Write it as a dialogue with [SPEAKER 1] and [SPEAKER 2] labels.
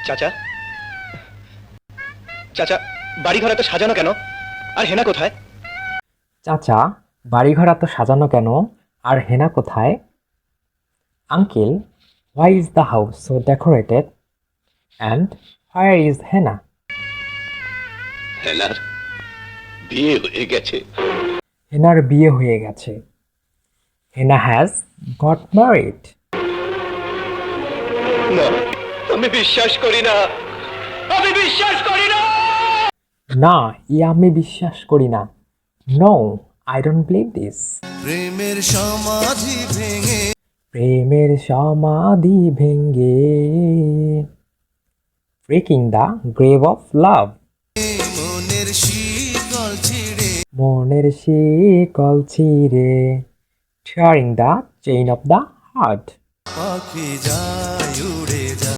[SPEAKER 1] চাচা, চাচা, বাড়িঘর এত সাজানো কেন? আর হেনা কোথায়?
[SPEAKER 2] চাচা, বাড়িঘর এত সাজানো কেন? আর হেনা কোথায়? Uncle, why is the house so decorated? And where is Henna?
[SPEAKER 1] হেনার বিয়ে হয়ে গেছে।
[SPEAKER 2] হেনার বিয়ে হয়ে গেছে। হেনা has got married.
[SPEAKER 1] না, আমি বিশ্বাস করি না, আমি বিশ্বাস করি না।
[SPEAKER 2] না, আমি বিশ্বাস করি না। No, I don't believe this.
[SPEAKER 3] প্রেমের সমাধি ভেঙে
[SPEAKER 2] প্রেমের সমাধি ভেঙ্গে breaking the grave of love.
[SPEAKER 3] মনের শীতল ছিড়ে
[SPEAKER 2] মনের শিকল ছিঁড়ে tearing the chain of the heart.
[SPEAKER 3] পাখি যা